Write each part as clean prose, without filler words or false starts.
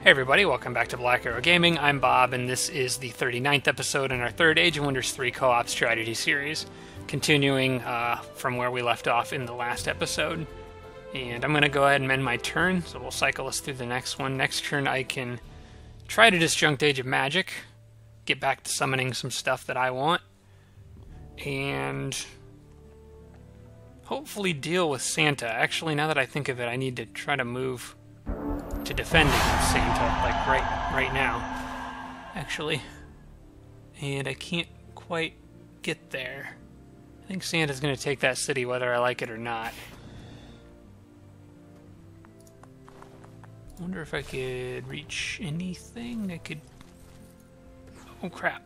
Hey everybody, welcome back to Black Arrow Gaming. I'm Bob, and this is the 39th episode in our third Age of Wonders 3 co-op strategy series, continuing from where we left off in the last episode. And I'm going to go ahead and end my turn, so we'll cycle us through the next one. Next turn I can try to disjunct Age of Magic, get back to summoning some stuff that I want, and hopefully deal with Santa. Actually, now that I think of it, I need to try to move to defend against Santa, like right now, actually. And I can't quite get there. I think Santa's going to take that city whether I like it or not. I wonder if I could reach anything. I could... Oh crap.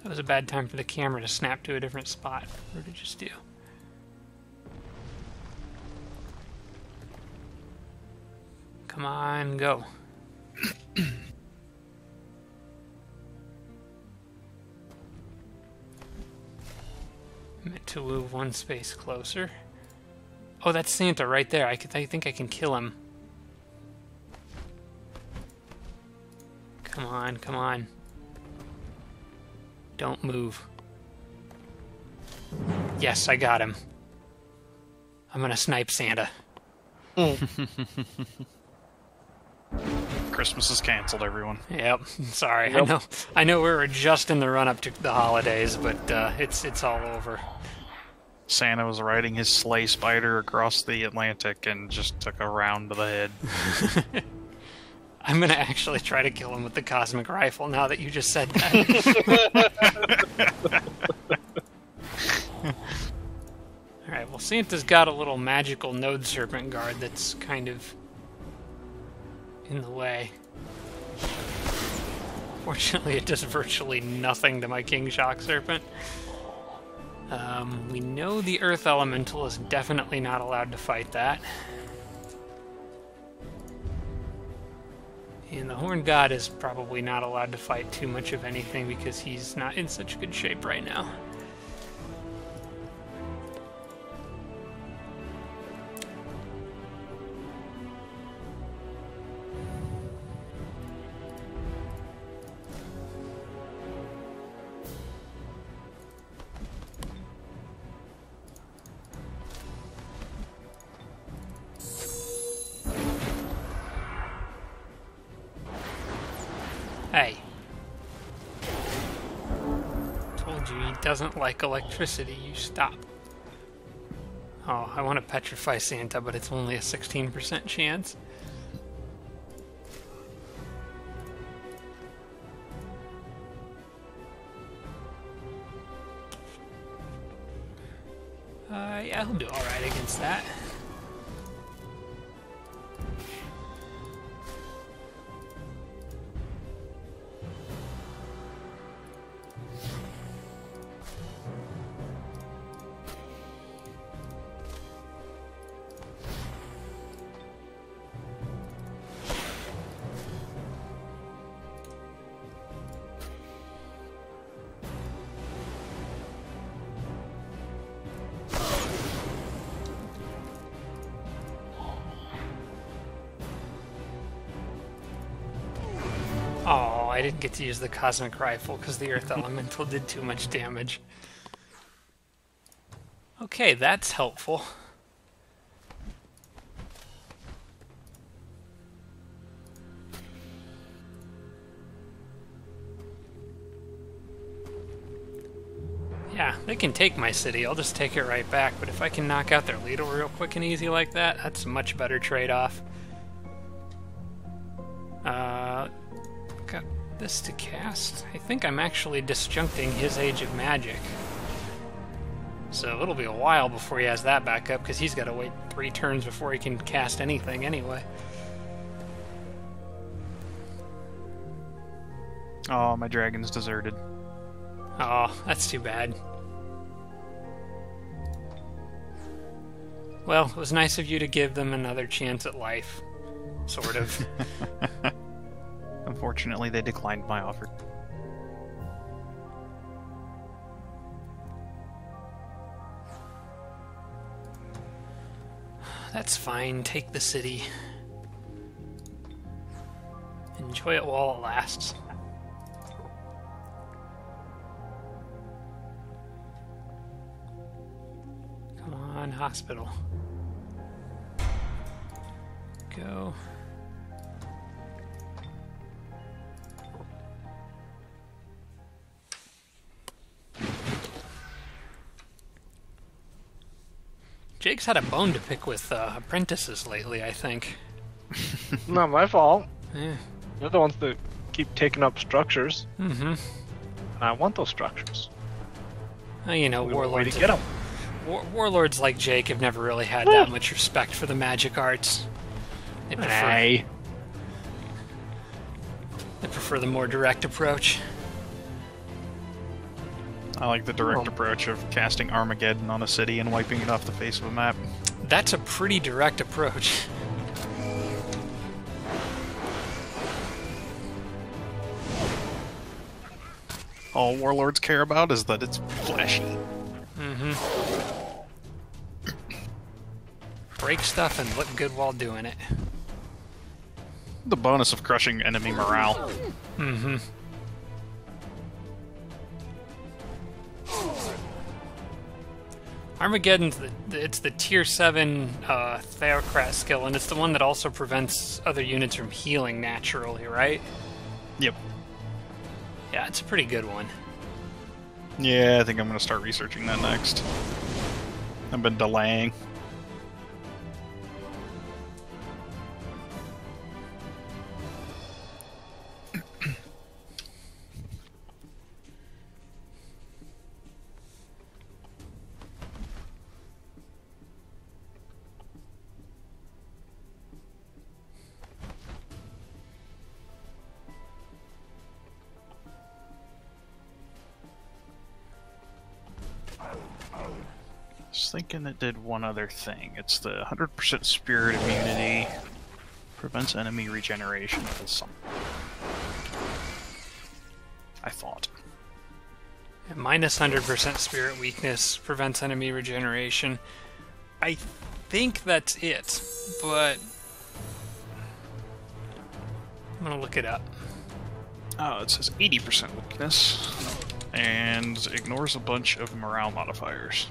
That was a bad time for the camera to snap to a different spot. What did it just do? Come on, go. Meant to move one space closer. Oh, that's Santa right there. I think I can kill him. Come on, come on. Don't move. Yes, I got him. I'm gonna snipe Santa. Christmas is canceled, everyone. Yep, sorry. Yep. I know we were just in the run-up to the holidays, but it's all over. Santa was riding his sleigh spider across the Atlantic and just took a round to the head. I'm gonna actually try to kill him with the cosmic rifle now that you just said that. Alright, well Santa's got a little magical node serpent guard that's kind of in the way. Fortunately, it does virtually nothing to my King Shock Serpent. We know the Earth Elemental is definitely not allowed to fight that. And the Horned God is probably not allowed to fight too much of anything because he's not in such good shape right now. Hey. Told you he doesn't like electricity, you stop. Oh, I want to petrify Santa, but it's only a 16% chance. Yeah, he'll do alright against that. Oh, I didn't get to use the cosmic rifle because the Earth Elemental did too much damage. Okay, that's helpful. Yeah, they can take my city. I'll just take it right back. But if I can knock out their leader real quick and easy like that, that's a much better trade-off. Got this to cast. I think I'm actually disjuncting his Age of Magic. So it'll be a while before he has that back up, because he's got to wait 3 turns before he can cast anything anyway. Oh, my dragon's deserted. Oh, that's too bad. Well, it was nice of you to give them another chance at life. Sort of. Unfortunately, they declined my offer. That's fine. Take the city. Enjoy it while it lasts. Come on, hospital. Go. Jake's had a bone to pick with apprentices lately, I think. Not my fault. Yeah. They're the ones that keep taking up structures. Mm-hmm. And I want those structures. Well, you know, We want a way warlords. to get them. Warlords like Jake have never really had that much respect for the magic arts. They prefer the more direct approach. I like the direct approach of casting Armageddon on a city and wiping it off the face of a map. That's a pretty direct approach. All warlords care about is that it's flashy. Mm-hmm. Break stuff and look good while doing it. The bonus of crushing enemy morale. Mm-hmm. Armageddon's it's the tier 7 Theocrat skill, and it's the one that also prevents other units from healing naturally, right? Yep. Yeah, it's a pretty good one. Yeah, I think I'm going to start researching that next. I've been delaying. I was thinking it did one other thing. It's the 100% spirit immunity. Prevents enemy regeneration for some. I thought. Minus 100% spirit weakness prevents enemy regeneration. I think that's it, but I'm gonna look it up. Oh, it says 80% weakness. And ignores a bunch of morale modifiers.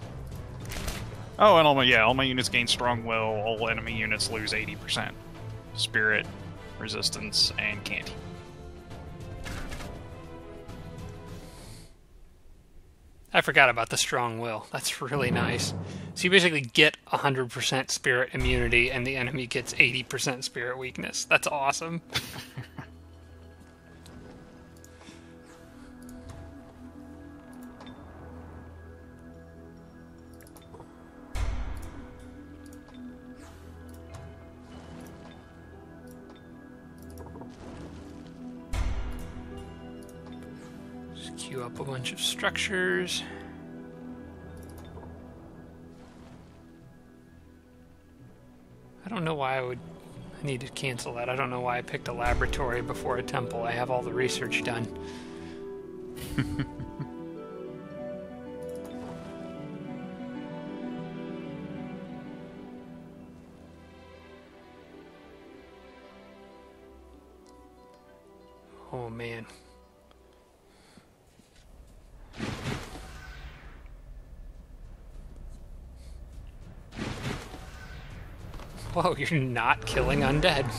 Oh, and all my units gain strong will. All enemy units lose 80%. Spirit, resistance, and candy. I forgot about the strong will. That's really nice. So you basically get 100% spirit immunity, and the enemy gets 80% spirit weakness. That's awesome. Queue up a bunch of structures. I don't know why I need to cancel that. I don't know why I picked a laboratory before a temple. I have all the research done. Oh man. Whoa, you're not killing undead.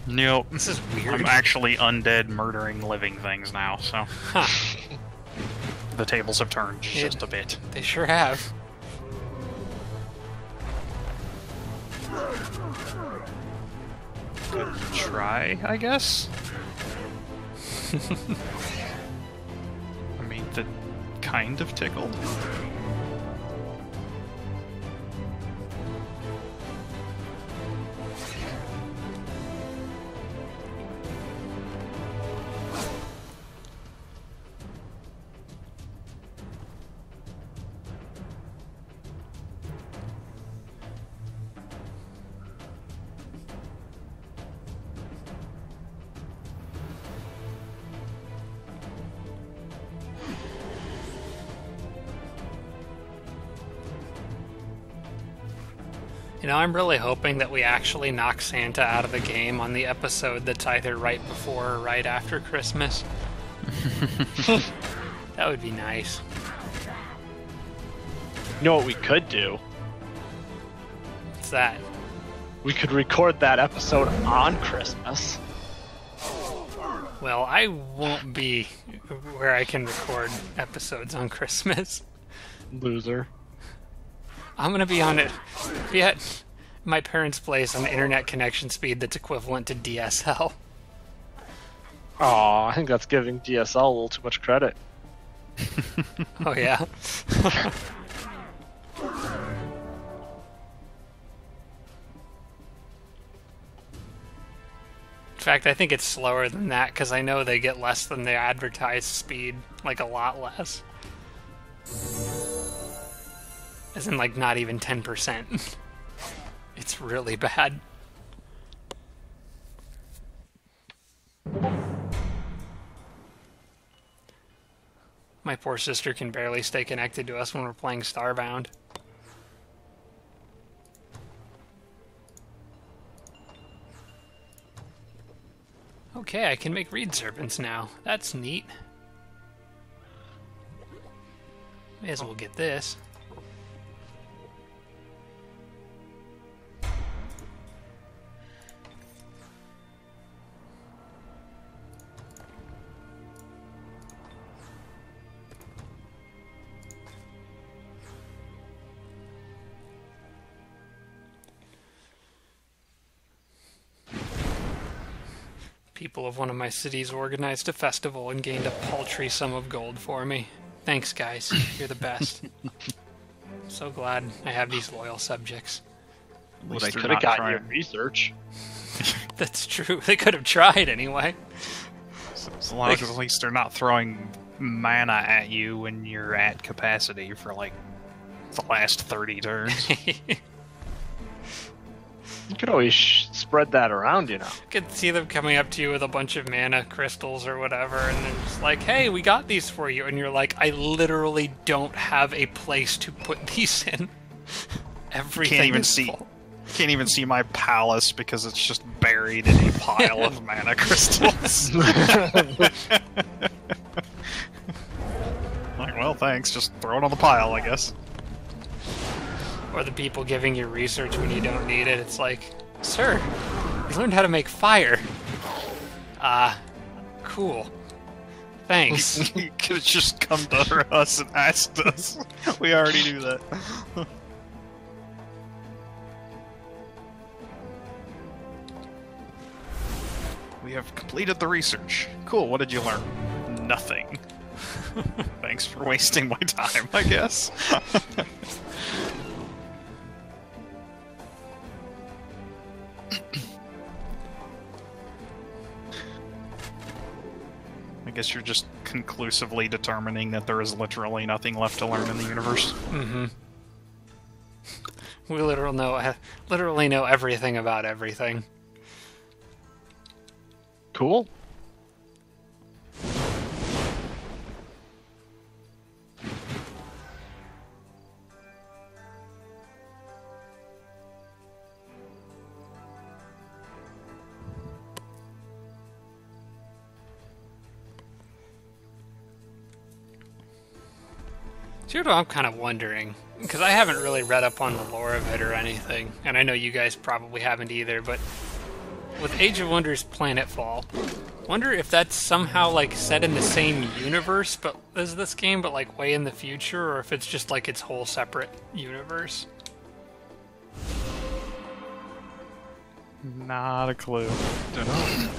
Nope. This is weird. I'm actually undead murdering living things now, so... Huh. The tables have turned just a bit. They sure have. Good try, I guess? I mean, that kind of tickled. You know, I'm really hoping that we actually knock Santa out of the game on the episode that's either right before or right after Christmas. That would be nice. You know what we could do? What's that? We could record that episode on Christmas. Well, I won't be where I can record episodes on Christmas. Loser. I'm gonna be on it. Be at my parents' place on internet connection speed that's equivalent to DSL. Aw, I think that's giving DSL a little too much credit. Oh yeah. In fact, I think it's slower than that because I know they get less than the advertised speed, like a lot less. As in, like, not even 10%. It's really bad. My poor sister can barely stay connected to us when we're playing Starbound. Okay, I can make reed serpents now. That's neat. May as well get this. People of one of my cities organized a festival and gained a paltry sum of gold for me. Thanks, guys. You're the best. So glad I have these loyal subjects. Well, they could have gotten your research. That's true. They could have tried anyway. As long as at least they're not throwing mana at you when you're at capacity for, like, the last 30 turns. You could always spread that around, you know. You could see them coming up to you with a bunch of mana crystals or whatever, and they're just like, hey, we got these for you. And you're like, I literally don't have a place to put these in. Everything is full. Can't even see my palace because it's just buried in a pile of mana crystals. Like, well, thanks. Just throw it on the pile, I guess. Or the people giving you research when you don't need it. It's like, sir, you learned how to make fire. Cool. Thanks. You could have just come to us and asked us. We already knew that. We have completed the research. Cool, what did you learn? Nothing. Thanks for wasting my time, I guess. I guess you're just conclusively determining that there is literally nothing left to learn in the universe. Mm-hmm. We literally know everything about everything. Cool. Here's what I'm kind of wondering, because I haven't really read up on the lore of it or anything, and I know you guys probably haven't either, but with Age of Wonders Planetfall, wonder if that's somehow like set in the same universe but as this game, but like way in the future, or if it's just like its whole separate universe. Not a clue. Don't know.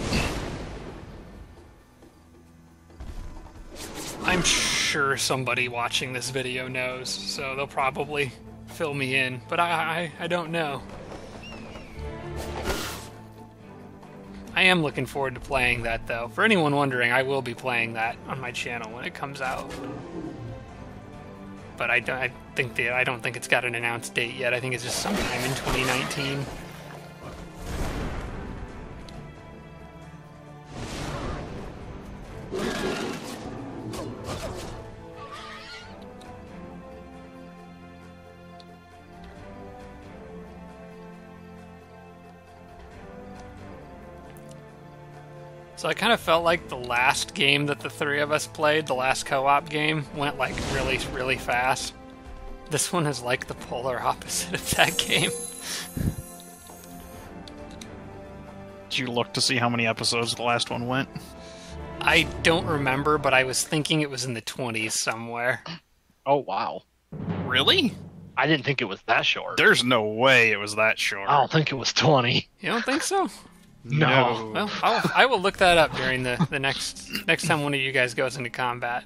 I'm sure somebody watching this video knows, so they'll probably fill me in, but I don't know. I am looking forward to playing that, though. For anyone wondering, I will be playing that on my channel when it comes out. But I don't think it's got an announced date yet. I think it's just sometime in 2019. So I kind of felt like the last game that the three of us played, the last co-op game, went like really, really fast. This one is like the polar opposite of that game. Did you look to see how many episodes the last one went? I don't remember, but I was thinking it was in the 20s somewhere. Oh, wow. Really? I didn't think it was that short. There's no way it was that short. I don't think it was 20. You don't think so? No. Well, I will look that up during the next time one of you guys goes into combat.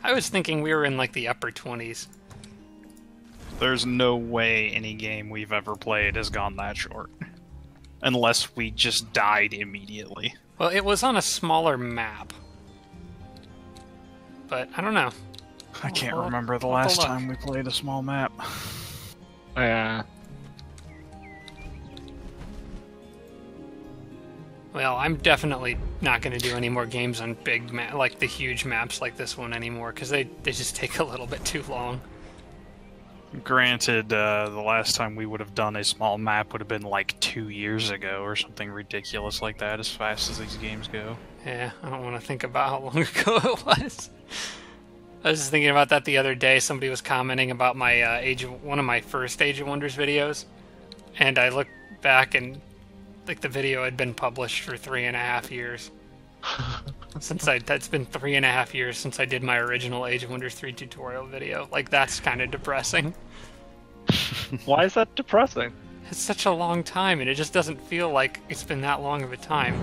I was thinking we were in like the upper 20s. There's no way any game we've ever played has gone that short. Unless we just died immediately. Well, it was on a smaller map. But I don't know. I can't remember the last time we played a small map. Yeah. Well, I'm definitely not going to do any more games on big like the huge maps like this one anymore, because they just take a little bit too long. Granted, the last time we would have done a small map would have been like 2 years ago or something ridiculous like that, as fast as these games go. Yeah, I don't want to think about how long ago it was. I was just thinking about that the other day. Somebody was commenting about my one of my first Age of Wonders videos, and I looked back and like the video had been published for 3.5 years. That's been 3.5 years since I did my original Age of Wonders 3 tutorial video. Like, that's kind of depressing. Why is that depressing? It's such a long time, and it just doesn't feel like it's been that long of a time.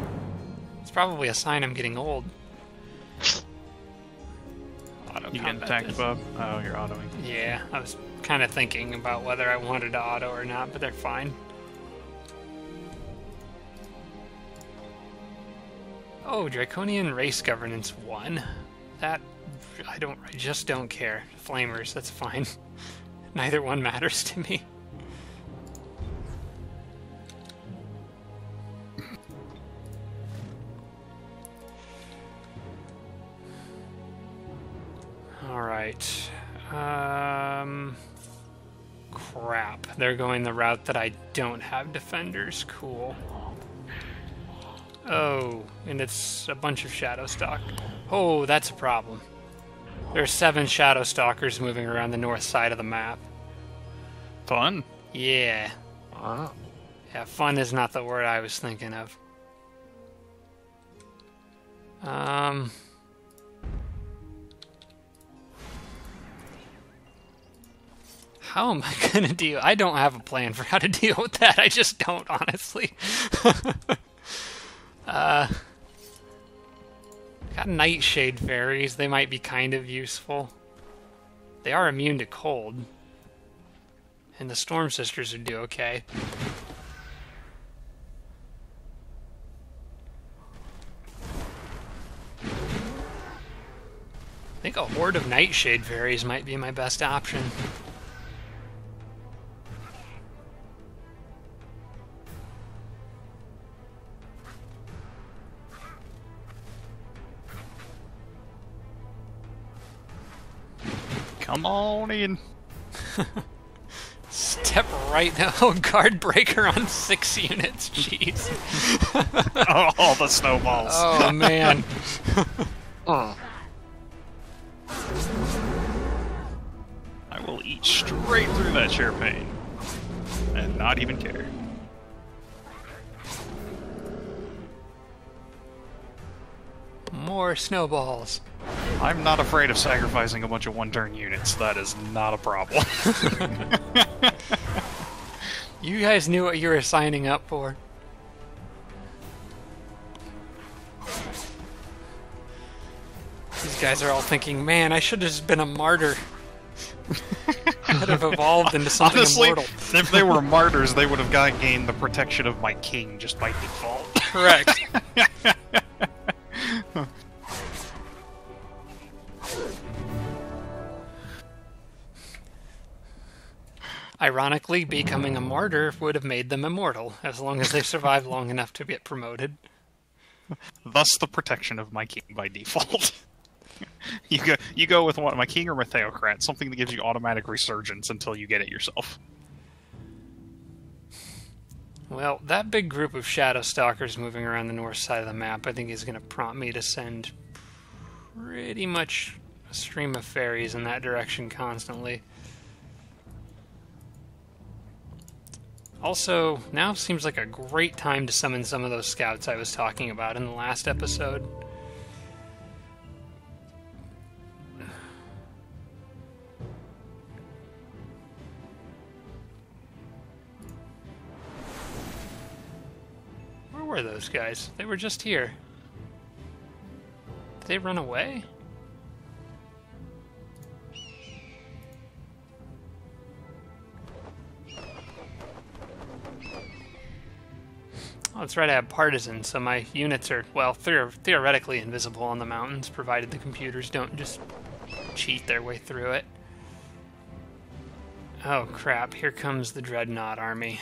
It's probably a sign I'm getting old. You getting attacked, Bob? Oh, you're autoing. Yeah, I was kind of thinking about whether I wanted to auto or not, but they're fine. Oh, Draconian Race Governance 1. That, I just don't care. Flamers, that's fine. Neither one matters to me. Alright. Crap. They're going the route that I don't have defenders. Cool. Oh, and it's a bunch of Shadow Stalk. Oh, that's a problem. There are 7 Shadow Stalkers moving around the north side of the map. Fun. Yeah. Wow. Yeah, fun is not the word I was thinking of. How am I gonna deal? I don't have a plan for how to deal with that. I just don't, honestly. Got Nightshade Fairies. They might be kind of useful. They are immune to cold. And the Storm Sisters would do okay. I think a horde of Nightshade Fairies might be my best option. Come on in. Step right now. Oh, Guard Breaker on 6 units. Jeez. Oh, the snowballs. Oh, man. Oh. I will eat straight through that chair pane. And not even care. More snowballs. I'm not afraid of sacrificing a bunch of one-turn units. That is not a problem. You guys knew what you were signing up for. These guys are all thinking, man, I should have just been a martyr. Could have evolved into something Honestly, immortal. if they were martyrs, they would have gained the protection of my king just by default. Correct. Ironically, becoming a martyr would have made them immortal, as long as they survived long enough to get promoted. Thus the protection of my king by default. You go with what, my king or my theocrat, something that gives you automatic resurgence until you get it yourself. Well, that big group of shadow stalkers moving around the north side of the map, I think is going to prompt me to send pretty much a stream of fairies in that direction constantly. Also, now seems like a great time to summon some of those scouts I was talking about in the last episode. Where were those guys? They were just here. Did they run away? Oh, that's right, I have partisans, so my units are, well, theoretically invisible on the mountains, provided the computers don't just cheat their way through it. Oh crap, here comes the Dreadnought army.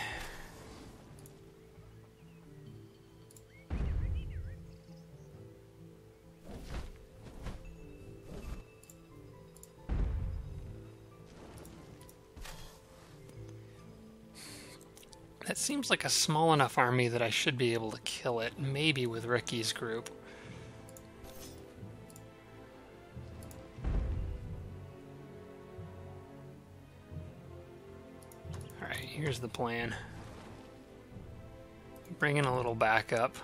That seems like a small enough army that I should be able to kill it, maybe with Ricky's group. Alright, here's the plan. Bring in a little backup.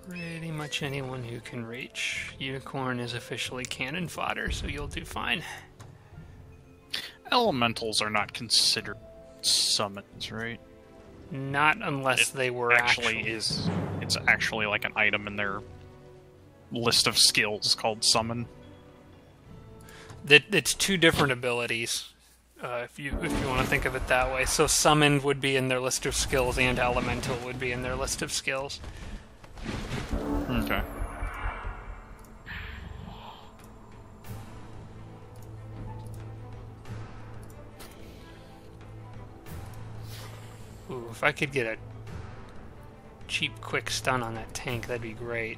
Pretty much anyone who can reach. Unicorn is officially cannon fodder, so you'll do fine. Elementals are not considered summons, right? Not unless they were actually is. It's actually like an item in their list of skills called summon. It's two different abilities, if you want to think of it that way. So summon would be in their list of skills, and elemental would be in their list of skills. Okay. Ooh, if I could get a cheap, quick stun on that tank, that'd be great.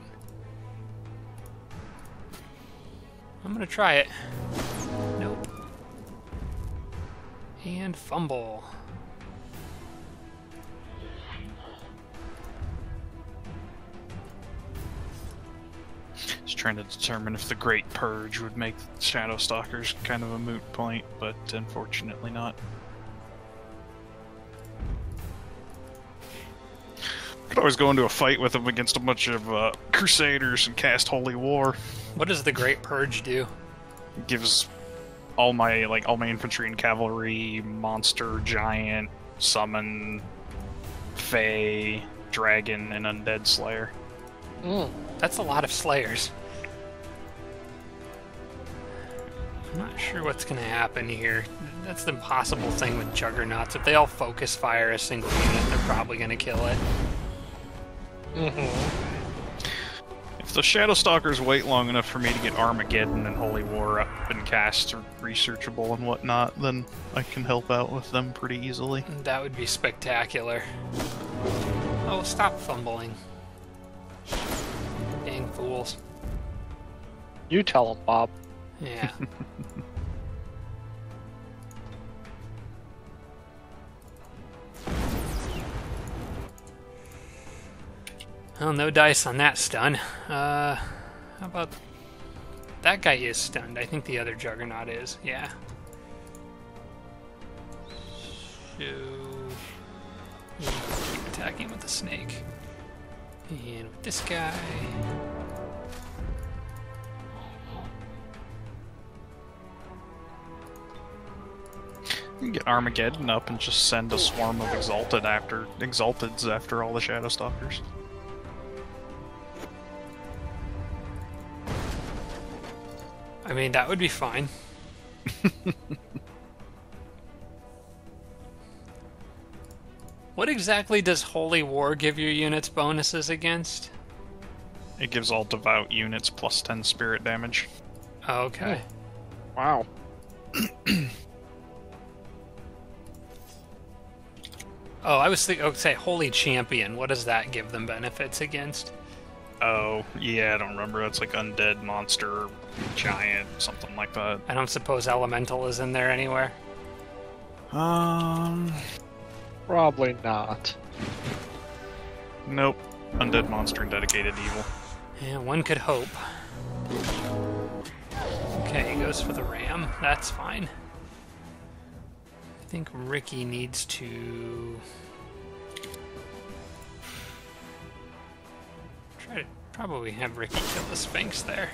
I'm gonna try it. Nope. And fumble. Just trying to determine if the Great Purge would make Shadow Stalkers kind of a moot point, but unfortunately not. Could always go into a fight with them against a bunch of Crusaders and cast Holy War. What does the Great Purge do? It gives all my infantry and cavalry, monster, giant, summon, fey, dragon, and undead slayer. That's a lot of slayers. I'm not sure what's going to happen here. That's the impossible thing with juggernauts. If they all focus fire a single unit, they're probably going to kill it. If the Shadow Stalkers wait long enough for me to get Armageddon and Holy War up and cast researchable and whatnot, then I can help out with them pretty easily. That would be spectacular. Oh, stop fumbling. Dang fools. You tell him, Bob. Yeah. Well, no dice on that stun. How about... That guy is stunned. I think the other Juggernaut is. Yeah. So... keep attacking with the snake. And with this guy... You can get Armageddon up and just send a swarm of Exalteds after all the Shadow Stalkers. I mean, that would be fine. What exactly does Holy War give your units bonuses against? It gives all devout units plus 10 spirit damage. Oh, okay. Wow. Oh, I was thinking, say, Holy Champion. What does that give them benefits against? Oh, yeah, I don't remember. It's like undead monster, giant, something like that. I don't suppose elemental is in there anywhere. Probably not. Nope. Undead monster and dedicated evil. Yeah, one could hope. Okay, he goes for the ram. That's fine. I think Ricky needs to try to probably have Ricky kill the Sphinx there.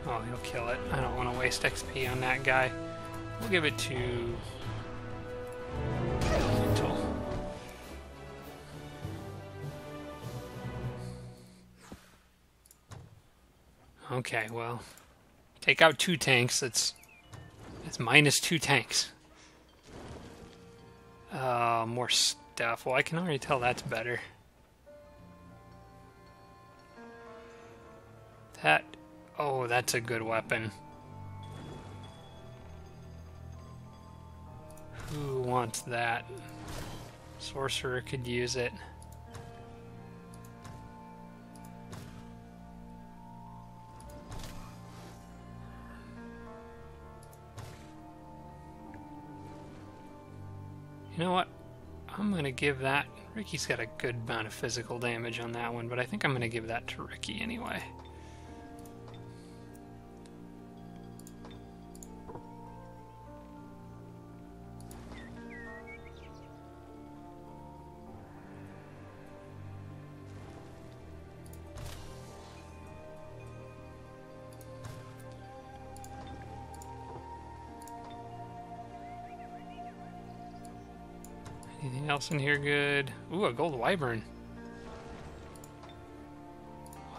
Oh, he'll kill it. I don't want to waste XP on that guy. We'll give it to Elemental. Okay, well, take out 2 tanks. It's minus 2 tanks. More stuff. Well, I can already tell that's better. That. Oh, that's a good weapon. Who wants that? Sorcerer could use it. You know what? I'm going to give that... Ricky's got a good amount of physical damage on that one, but I think I'm going to give that to Ricky anyway. Anything else in here good? Ooh, a gold wyvern.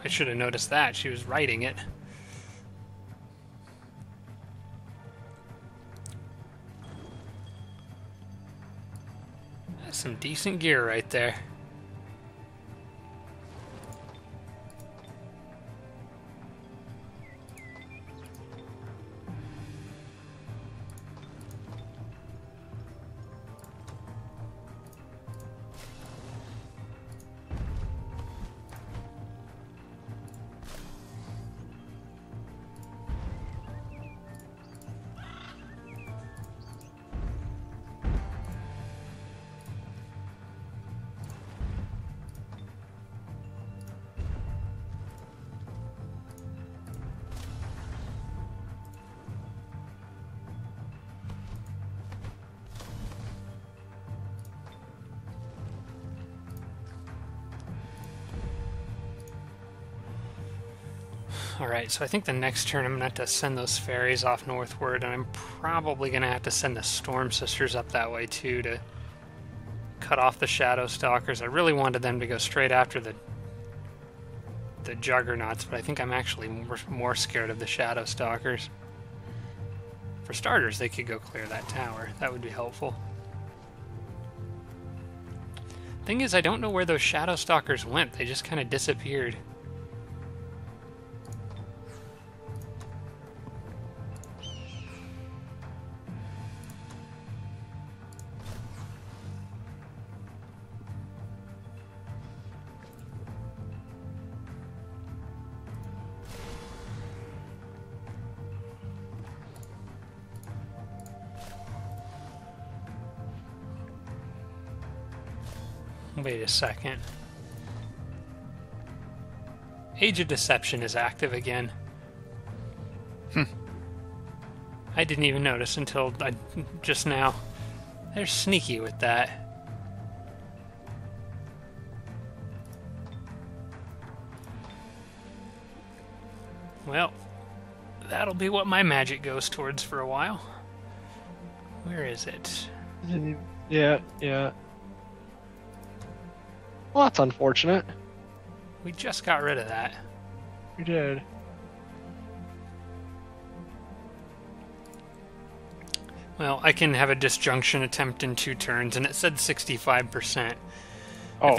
I should have noticed that. She was riding it. That's some decent gear right there. Alright, so I think the next turn I'm going to have to send those fairies off northward, and I'm probably going to have to send the Storm Sisters up that way too to cut off the Shadow Stalkers. I really wanted them to go straight after the Juggernauts, but I think I'm actually more scared of the Shadow Stalkers. For starters, they could go clear that tower. That would be helpful. Thing is, I don't know where those Shadow Stalkers went. They just kind of disappeared. Wait a second. Age of Deception is active again. I didn't even notice until just now. They're sneaky with that. Well, that'll be what my magic goes towards for a while. Where is it? Yeah. Well, that's unfortunate. We just got rid of that. We did. Well, I can have a disjunction attempt in 2 turns, and it said 65%. Oh.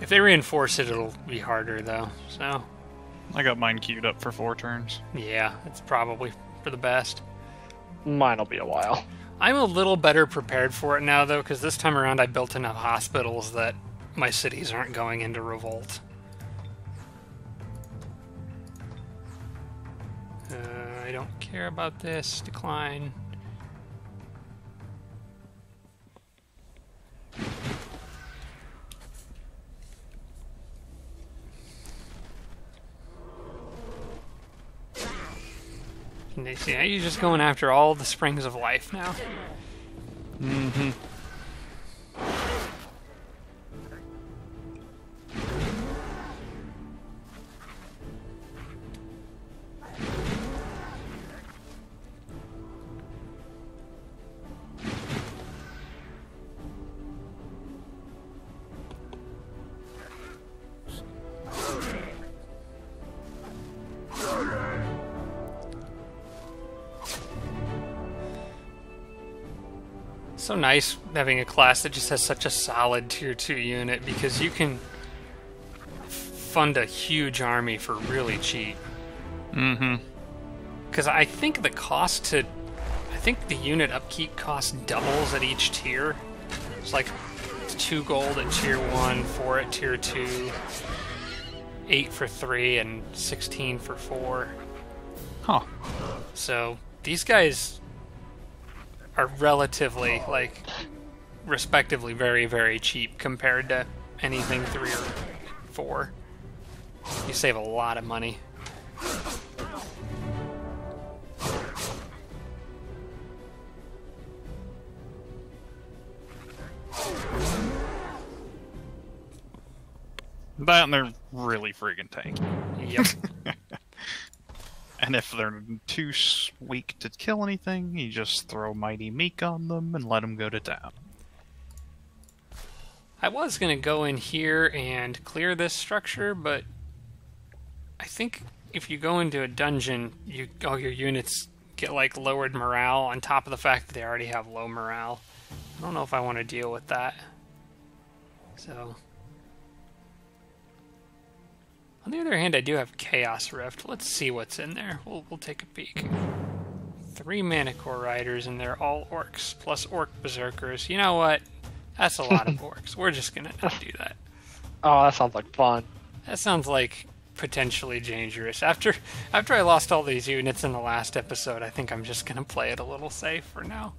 If they reinforce it, it'll be harder, though. So, I got mine queued up for 4 turns. Yeah, it's probably for the best. Mine'll be a while. I'm a little better prepared for it now, though, because this time around I built enough hospitals that my cities aren't going into revolt. I don't care about this. Decline. And they see, you're just going after all the springs of life now. Mm-hmm. So nice having a class that just has such a solid tier 2 unit, because you can fund a huge army for really cheap. Mm-hmm. Because I think the cost to... I think the unit upkeep cost doubles at each tier. It's like 2 gold at tier 1, 4 at tier 2, 8 for 3, and 16 for 4. Huh. So these guys are relatively, like, respectively very, very cheap compared to anything 3 or 4. You save a lot of money. That and they're really friggin' tanky. Yep. And if they're too weak to kill anything, you just throw Mighty Meek on them and let them go to town. I was going to go in here and clear this structure, but I think if you go into a dungeon, all your units get like lowered morale on top of the fact that they already have low morale. I don't know if I want to deal with that. So... On the other hand, I do have Chaos Rift. Let's see what's in there. We'll take a peek. 3 Manicore Riders, and they're all orcs, plus Orc Berserkers. You know what? That's a lot of orcs. We're just gonna not do that. Oh, that sounds like fun. That sounds like potentially dangerous. After I lost all these units in the last episode, I think I'm just gonna play it a little safe for now.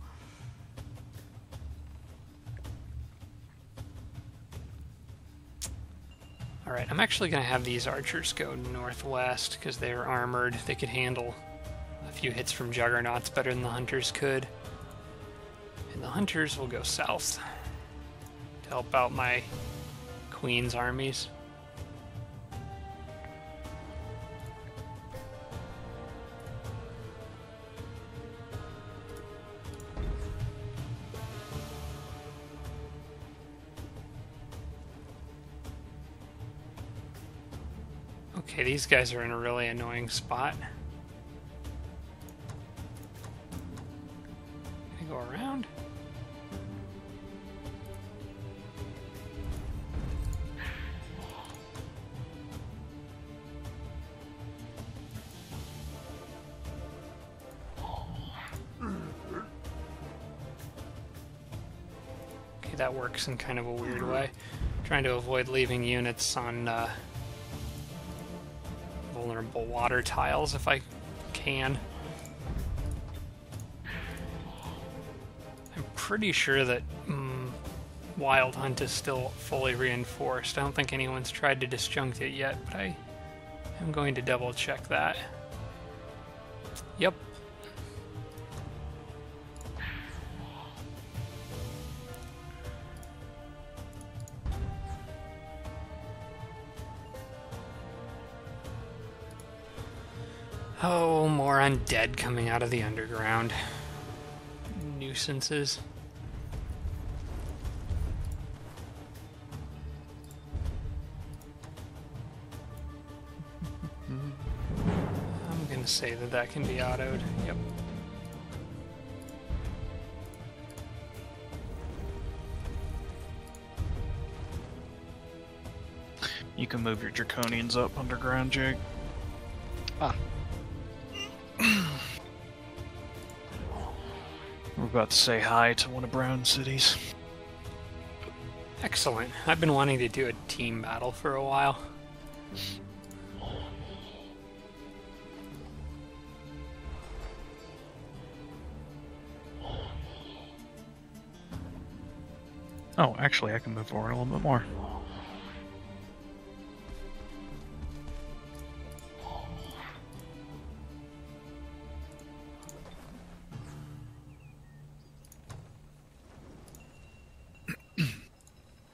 Alright, I'm actually going to have these archers go northwest because they're armored. They could handle a few hits from juggernauts better than the hunters could. And the hunters will go south to help out my queen's armies. Okay, these guys are in a really annoying spot. Can I go around? Okay, that works in kind of a weird way. Trying to avoid leaving units on vulnerable water tiles if I can. I'm pretty sure that Wild Hunt is still fully reinforced. I don't think anyone's tried to disjunct it yet, but I am going to double check that. Yep. Oh, more undead coming out of the underground. Nuisances. I'm gonna say that can be autoed. Yep. You can move your Draconians up underground, Jake. Ah, We're about to say hi to one of Brown's cities. Excellent. I've been wanting to do a team battle for a while. Oh, actually, I can move forward a little bit more.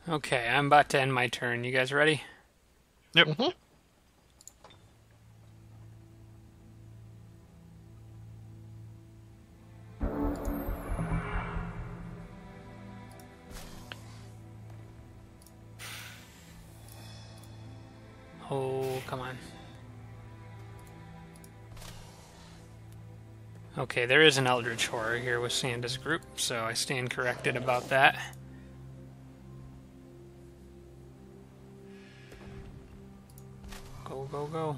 Okay, I'm about to end my turn. You guys ready? Yep. mm-hmm. Oh, come on. Okay, there is an Eldritch Horror here with Sanda's group, so I stand corrected about that. Go, go, go.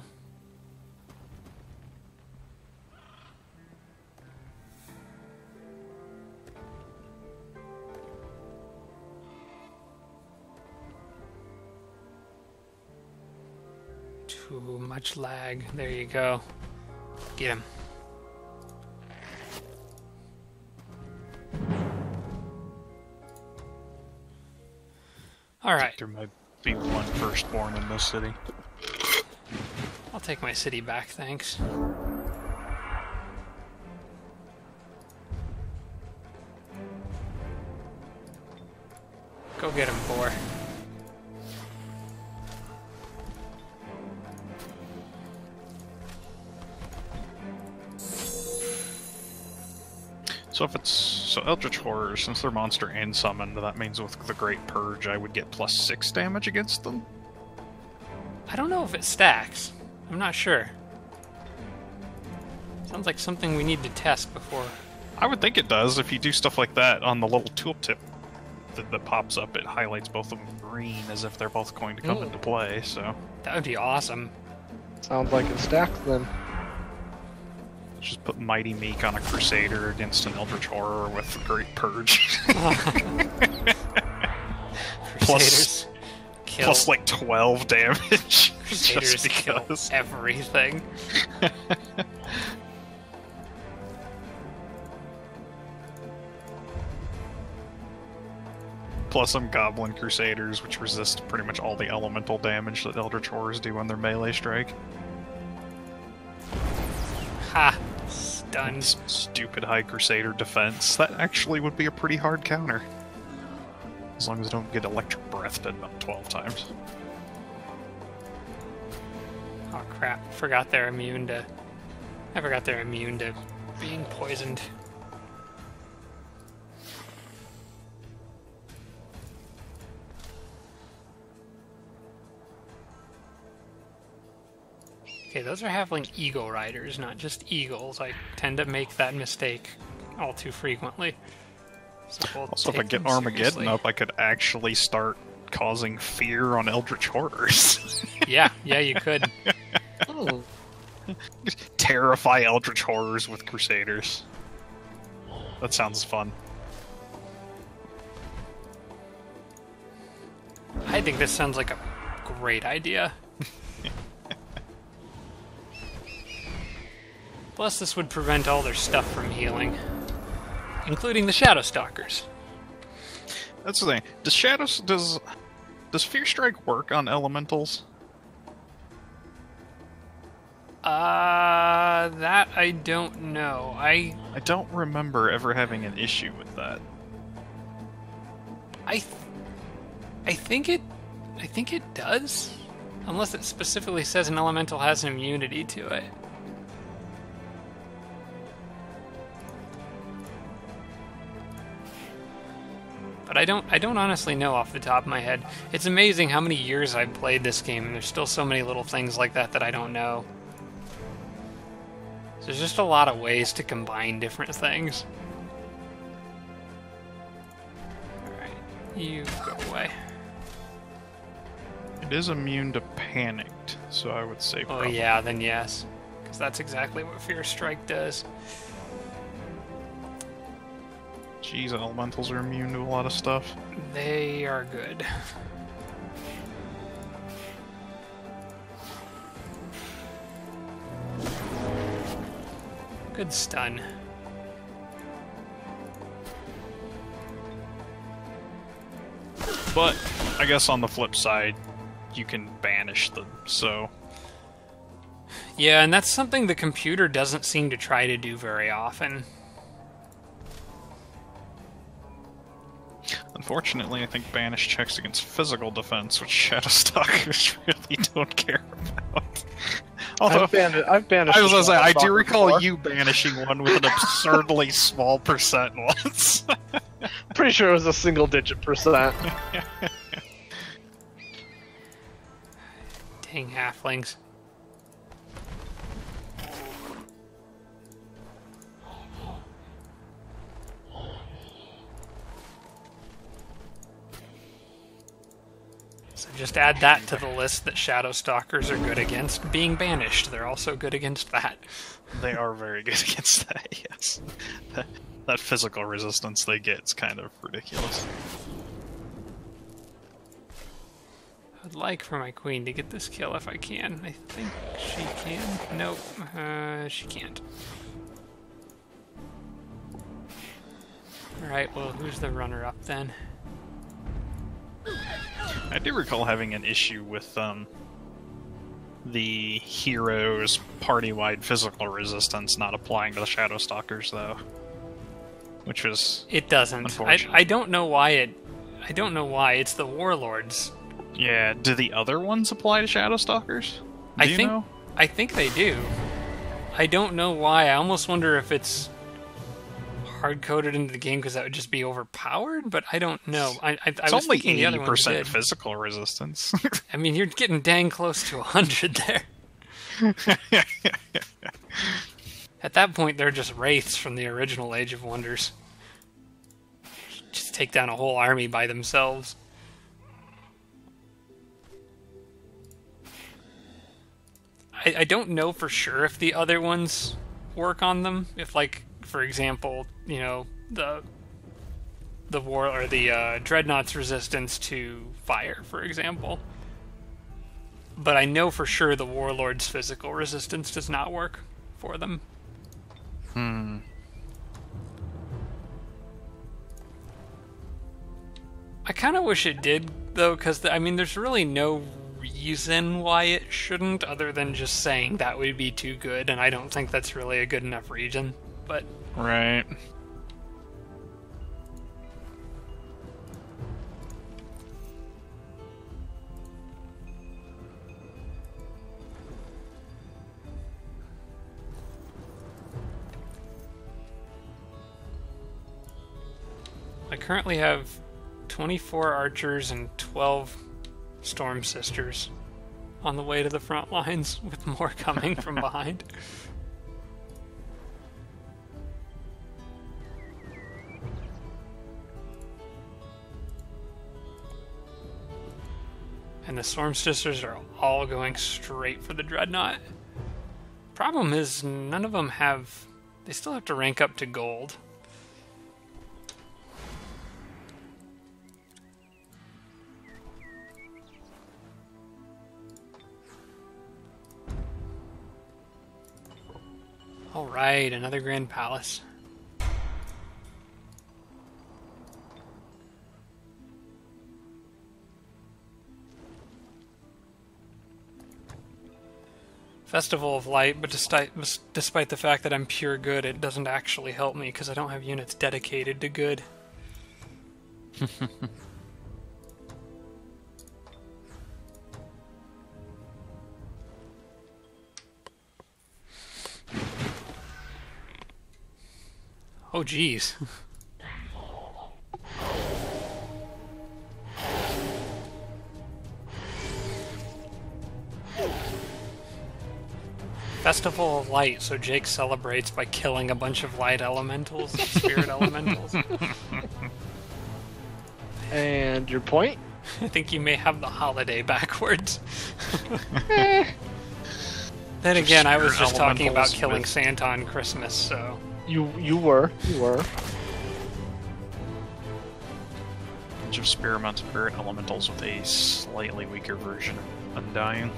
Too much lag. There you go. Get him. Alright, There might be one firstborn in this city. I'll take my city back, thanks. Go get him, boar. So if it's Eldritch Horror, since they're monster and summoned, that means with the Great Purge I would get +6 damage against them? I don't know if it stacks. I'm not sure. Sounds like something we need to test before. I would think it does. If you do stuff like that on the little tooltip that pops up, it highlights both of them green as if they're both going to come into play, so... That would be awesome. Sounds like it stacks then. Just put Mighty Meek on a Crusader against an Eldritch Horror with Great Purge. Crusaders kill. Plus like 12 damage. Crusaders just because. kill everything. Plus some Goblin Crusaders, which resist pretty much all the elemental damage that Eldritch Horrors do on their melee strike. Ha! Stunned. Stupid High Crusader defense. That actually would be a pretty hard counter. As long as I don't get Electric Breathed about 12 times. Oh crap, forgot they're immune to... I forgot they're immune to being poisoned. Okay, those are halfling eagle riders, not just eagles. I tend to make that mistake all too frequently. So we'll Also, if I take get them Armageddon seriously. up, I could actually start causing fear on Eldritch Horrors. Yeah, you could. Hmm. Terrify Eldritch Horrors with Crusaders. That sounds fun. I think this sounds like a great idea. Plus, this would prevent all their stuff from healing, including the Shadow Stalkers. That's the thing. Does Fear Strike work on elementals? That I don't know. I don't remember ever having an issue with that. I think it does, unless it specifically says an elemental has an immunity to it. But I don't honestly know off the top of my head. It's amazing how many years I've played this game, and there's still so many little things like that that I don't know. So there's just a lot of ways to combine different things. Alright, you go away. It is immune to Panicked, so I would say Oh probably. yeah, then yes. because that's exactly what Fierce Strike does. Jeez, elementals are immune to a lot of stuff. They are good. Good stun. But I guess on the flip side, you can banish them, so... Yeah, and that's something the computer doesn't seem to try to do very often. Unfortunately, I think banish checks against physical defense, which Shadowstalkers really don't care about. Although, I've banished. I was gonna say, I do recall before. you banishing one with an absurdly small percent once. Pretty sure it was a single-digit percent. Dang halflings. So just add that to the list that Shadow Stalkers are good against. Being banished, they're also good against that. They are very good against that, yes. That physical resistance they get is kind of ridiculous. I'd like for my queen to get this kill if I can. I think she can. Nope, she can't. Alright, well, who's the runner-up then? I do recall having an issue with the hero's party-wide physical resistance not applying to the Shadow Stalkers, though, which was It doesn't. unfortunate. I don't know why it. I don't know why. It's the Warlords. Yeah, do the other ones apply to Shadow Stalkers? Do you know? I think they do. I don't know why. I almost wonder if it's hard-coded into the game because that would just be overpowered, but I don't know. I It's was only thinking the other ones 80% did. physical resistance. I mean, you're getting dang close to 100 there. At that point, they're just wraiths from the original Age of Wonders. Just take down a whole army by themselves. I don't know for sure if the other ones work on them. If, like, for example, you know, the war or the dreadnought's resistance to fire, for example. But I know for sure the Warlord's physical resistance does not work for them. I kind of wish it did, though, because, I mean, there's really no reason why it shouldn't, other than just saying that would be too good, and I don't think that's really a good enough reason, but... Right. I currently have 24 archers and 12 storm sisters on the way to the front lines, with more coming from behind. And the storm sisters are all going straight for the dreadnought. Problem is, none of them have... They still have to rank up to gold. Alright, another Grand Palace. Festival of Light, but despite the fact that I'm pure good, it doesn't actually help me because I don't have units dedicated to good. Oh, geez. Festival of Light, so Jake celebrates by killing a bunch of light elementals, spirit elementals. And your point? I think you may have the holiday backwards. Then again, I was just talking about elementals killing with- Santa on Christmas, so... You were. Bunch of Spirit elementals with a slightly weaker version of Undying.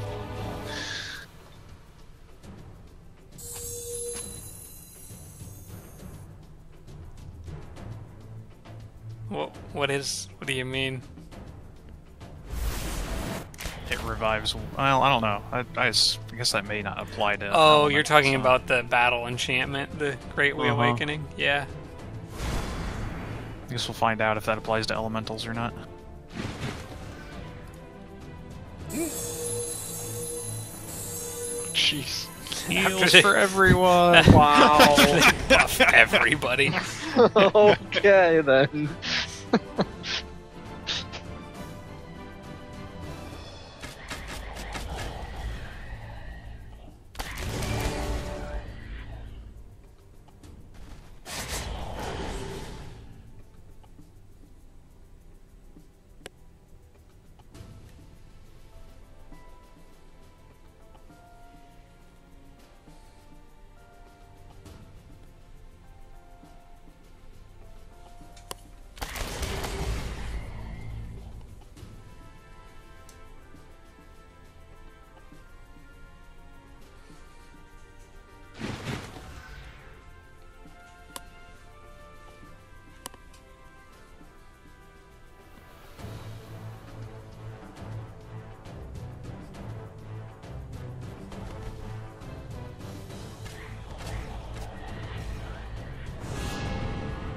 What do you mean? It revives. Well, I don't know. I guess that may not apply to. Oh, you're elementals, talking huh? about the battle enchantment, the Great Reawakening? Yeah. I guess we'll find out if that applies to elementals or not. Jeez. Heals they- for everyone. Wow. Buff everybody. Okay then.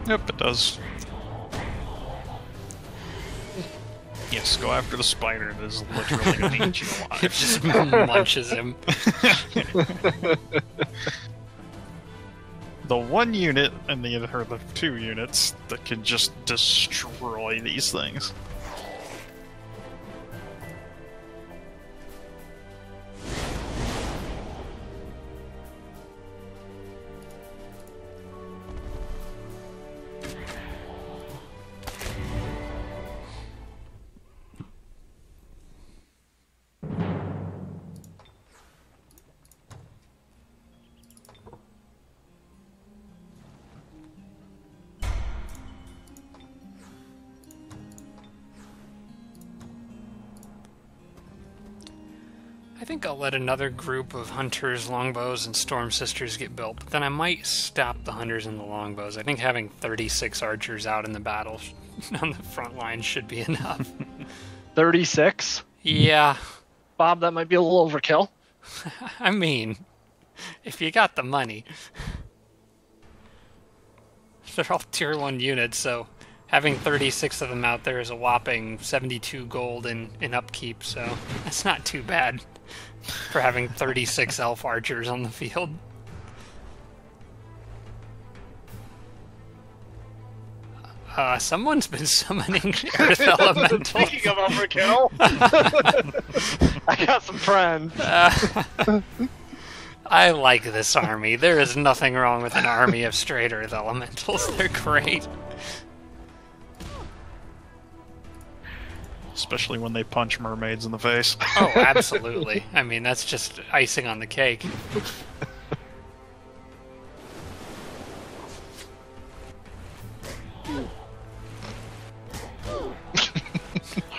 Yep, it does. Yes, go after the spider that is literally going to eat you It alive. just munches him. The one unit and the 2 units that can just destroy these things. I think I'll let another group of hunters, longbows, and storm sisters get built, but then I might stop the hunters and the longbows. I think having 36 archers out in the battle on the front line should be enough. 36. Yeah, Bob, that might be a little overkill. I mean, if you got the money. They're all tier 1 units, so having 36 of them out there is a whopping 72 gold in upkeep, so that's not too bad for having 36 elf archers on the field. Someone's been summoning earth elementals. Speaking of overkill, I got some friends. I like this army. There is nothing wrong with an army of straight earth elementals. They're great. Especially when they punch mermaids in the face. Oh, absolutely. I mean, that's just icing on the cake.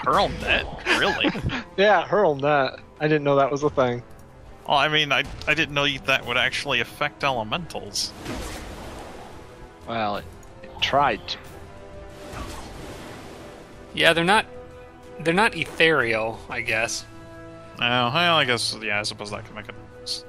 Hurl net? Really? Yeah, hurl that. I didn't know that was a thing. Well, I mean, I didn't know that would actually affect elementals. Well, it tried to. Yeah, they're not ethereal, I guess. Oh, well, I guess, yeah, I suppose that could make a difference.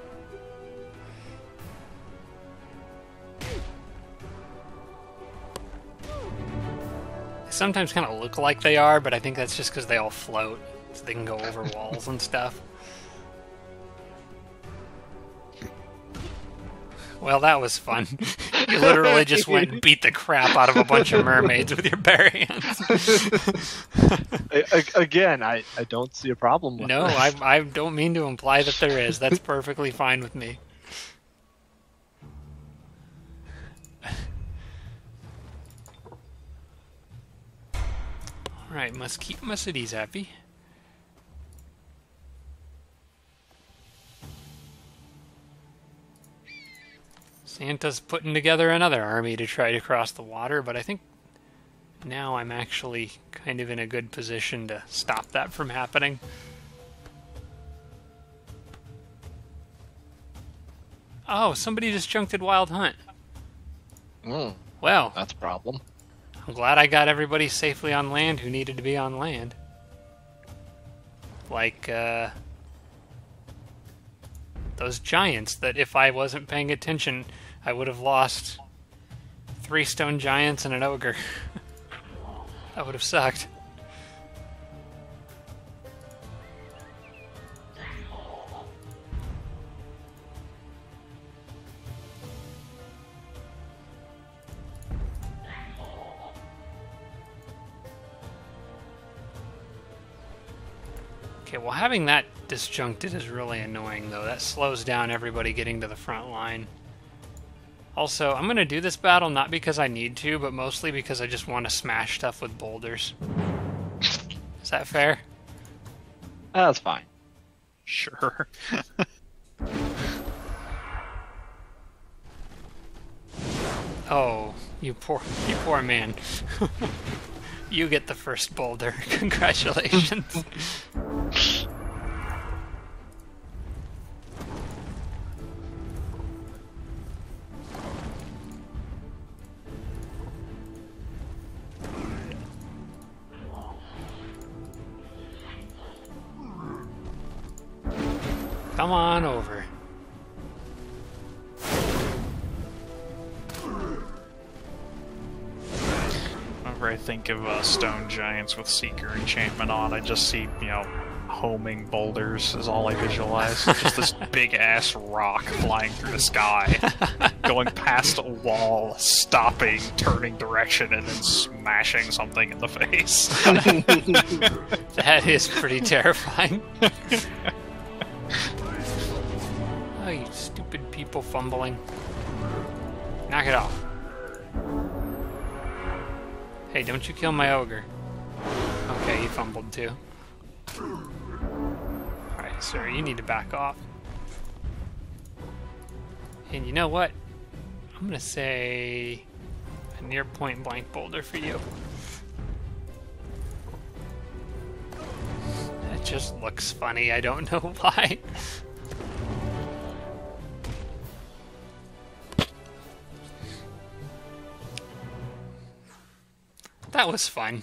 They sometimes kind of look like they are, but I think that's just because they all float, so they can go over walls and stuff. Well, that was fun. You literally just went and beat the crap out of a bunch of mermaids with your bare hands. Again, I don't see a problem with No, this. I don't mean to imply that there is. That's perfectly fine with me. Alright, must keep my cities happy. Santa's putting together another army to try to cross the water, but I think now I'm actually kind of in a good position to stop that from happening. Oh, somebody disjuncted Wild Hunt. Well, That's a problem. I'm glad I got everybody safely on land who needed to be on land. Like, those giants that if I wasn't paying attention, I would have lost 3 stone giants and an ogre. That would have sucked. Okay, well, having that disjuncted is really annoying, though. That slows down everybody getting to the front line. Also, I'm going to do this battle not because I need to, but mostly because I just want to smash stuff with boulders. Is that fair? That's fine. Sure. Oh, you poor man. You get the first boulder. Congratulations. Come on over. Whenever I think of stone giants with Seeker enchantment on, I just see, homing boulders is all I visualize. Just this big-ass rock flying through the sky, going past a wall, stopping, turning direction, and then smashing something in the face. That is pretty terrifying. Oh, you stupid people fumbling. Knock it off. Hey, don't you kill my ogre. Okay, he fumbled too. Alright, sir, you need to back off. And you know what? I'm gonna say a near point blank boulder for you. That just looks funny, I don't know why. That was fun.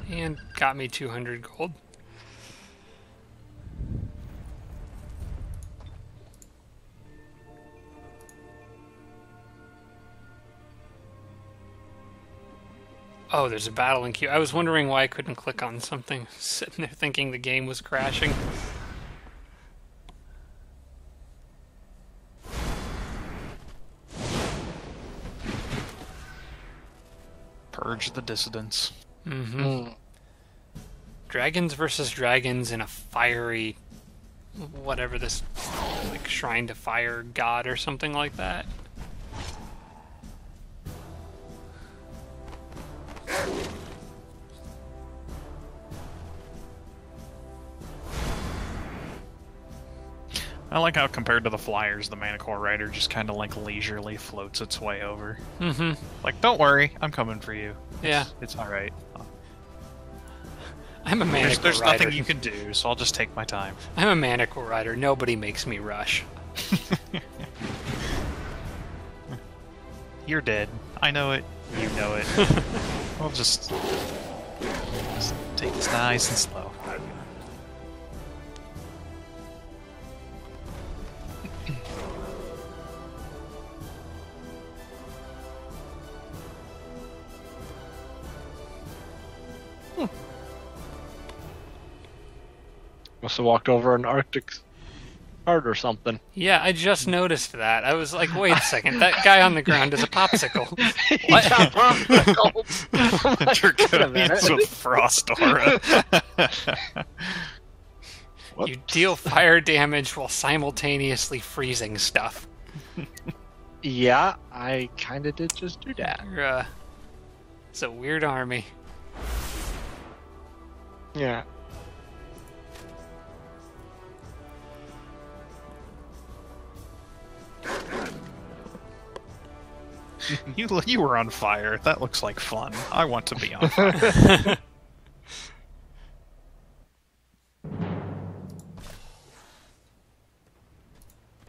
And got me 200 gold. Oh, there's a battle in queue. I was wondering why I couldn't click on something. Sitting there thinking the game was crashing. Purge the dissidents. Mm-hmm. Dragons versus dragons in a fiery... whatever this... like, shrine to fire god or something like that. I like how, compared to the flyers, the Manicore Rider just kind of like leisurely floats its way over. Mm-hmm. Like, don't worry, I'm coming for you. Yeah. It's alright. I'm a Manicore There's Rider. nothing you can do, so I'll just take my time. I'm a Manicore Rider. Nobody makes me rush. You're dead. I know it. You know it. We'll just take this nice and slow. Must have walked over an Arctic heart or something. Yeah, I just noticed that. I was like, wait a second, that guy on the ground is a popsicle. He got popsicles. Draconians with frost aura. You deal fire damage while simultaneously freezing stuff. Yeah, I kind of did just do that. It's a weird army. Yeah. You were on fire. That looks like fun. I want to be on fire.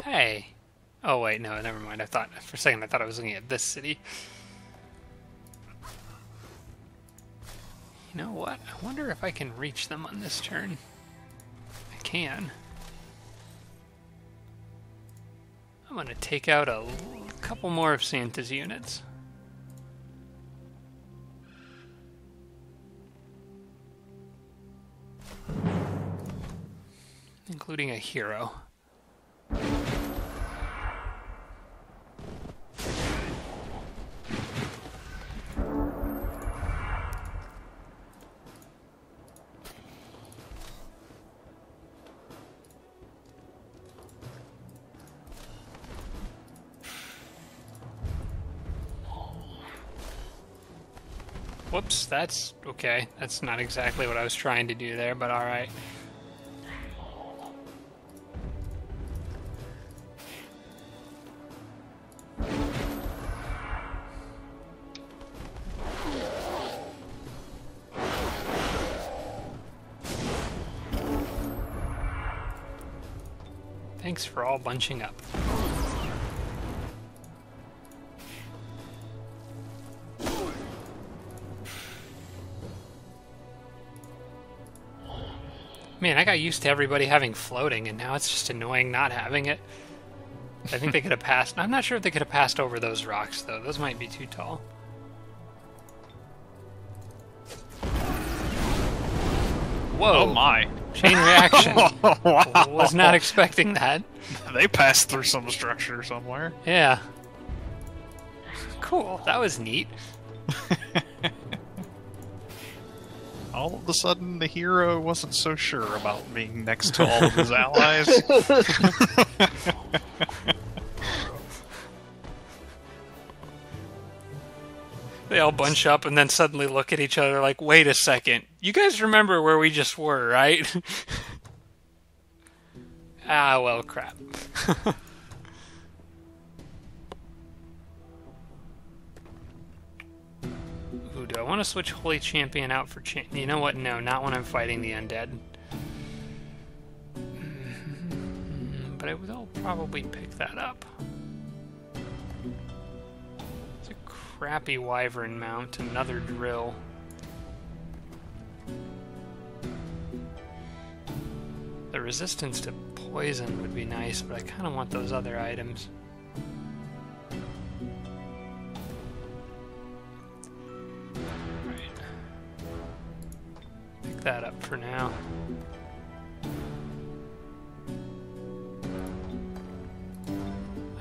Hey. Oh, wait, no, never mind. For a second, I thought I was looking at this city. You know what? I wonder if I can reach them on this turn. I can. I'm going to take out a couple more of Santa's units. Including a hero. Whoops, that's okay. That's not exactly what I was trying to do there, but alright. Thanks for all bunching up. Man, I got used to everybody having floating, and now it's just annoying not having it. I think they could have passed. I'm not sure if they could have passed over those rocks, though. Those might be too tall. Whoa. Oh my. Chain reaction. Wow. Was not expecting that. They passed through some structure somewhere. Yeah. Cool. That was neat. All of a sudden, the hero wasn't so sure about being next to all of his allies. They all bunch up and then suddenly look at each other like, wait a second. You guys remember where we just were, right? Ah, well, crap. Ooh, do I want to switch Holy Champion out for You know what? No, not when I'm fighting the undead. But I will probably pick that up. It's a crappy wyvern mount, another drill. The resistance to poison would be nice, but I kind of want those other items. Right. Pick that up for now.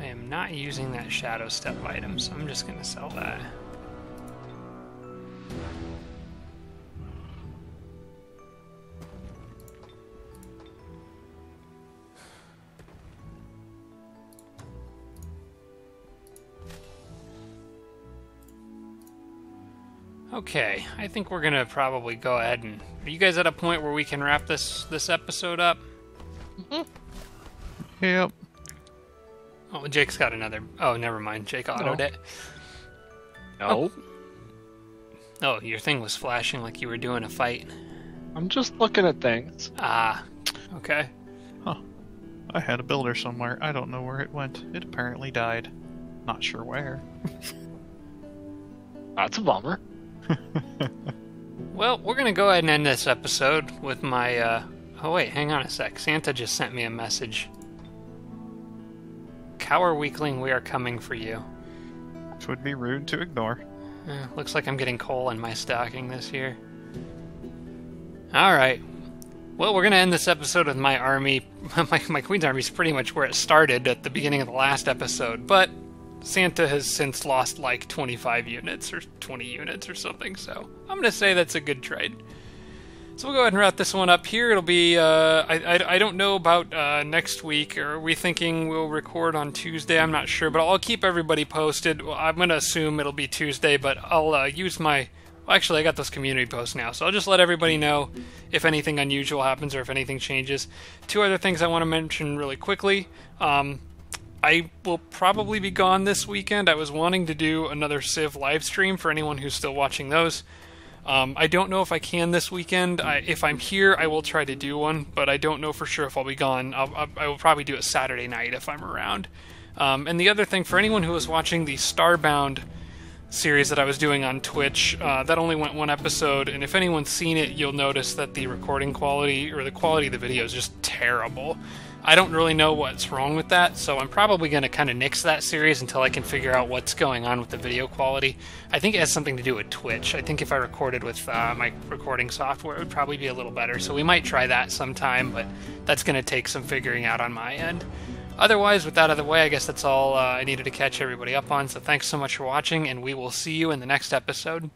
I am not using that shadow step item, so I'm just going to sell that. Okay, I think we're gonna probably go ahead and... Are you guys at a point where we can wrap this episode up? Mm-hmm. Yep. Oh, Jake's got another... Oh, never mind. Jake autoed it. No. Oh, your thing was flashing like you were doing a fight. I'm just looking at things. Ah, okay. Huh. I had a builder somewhere. I don't know where it went. It apparently died. Not sure where. That's a bummer. Well, we're gonna go ahead and end this episode with my, Oh wait, hang on a sec. Santa just sent me a message. Cower weakling, we are coming for you. Which would be rude to ignore. Looks like I'm getting coal in my stocking this year. Alright. Well, we're gonna end this episode with my army. My Queen's army is pretty much where it started at the beginning of the last episode, but Santa has since lost like 25 units or 20 units or something, so I'm going to say that's a good trade. So we'll go ahead and wrap this one up here. It'll be, I don't know about next week. Are we thinking we'll record on Tuesday? I'm not sure, but I'll keep everybody posted. Well, I'm going to assume it'll be Tuesday, but I'll use my... Well, actually, I got those community posts now, so I'll just let everybody know if anything unusual happens or if anything changes. Two other things I want to mention really quickly. I will probably be gone this weekend. I was wanting to do another Civ live stream for anyone who's still watching those. I don't know if I can this weekend. If I'm here, I will try to do one, but I don't know for sure if I'll be gone. I will probably do it Saturday night if I'm around. And the other thing, for anyone who was watching the Starbound series that I was doing on Twitch, that only went one episode, and if anyone's seen it, you'll notice that the recording quality, or the quality of the video, is just terrible. I don't really know what's wrong with that, so I'm probably going to kind of nix that series until I can figure out what's going on with the video quality. I think it has something to do with Twitch. I think if I recorded with my recording software, it would probably be a little better, so we might try that sometime, but that's going to take some figuring out on my end. Otherwise, with that out of the way, I guess that's all I needed to catch everybody up on, so thanks so much for watching, and we will see you in the next episode.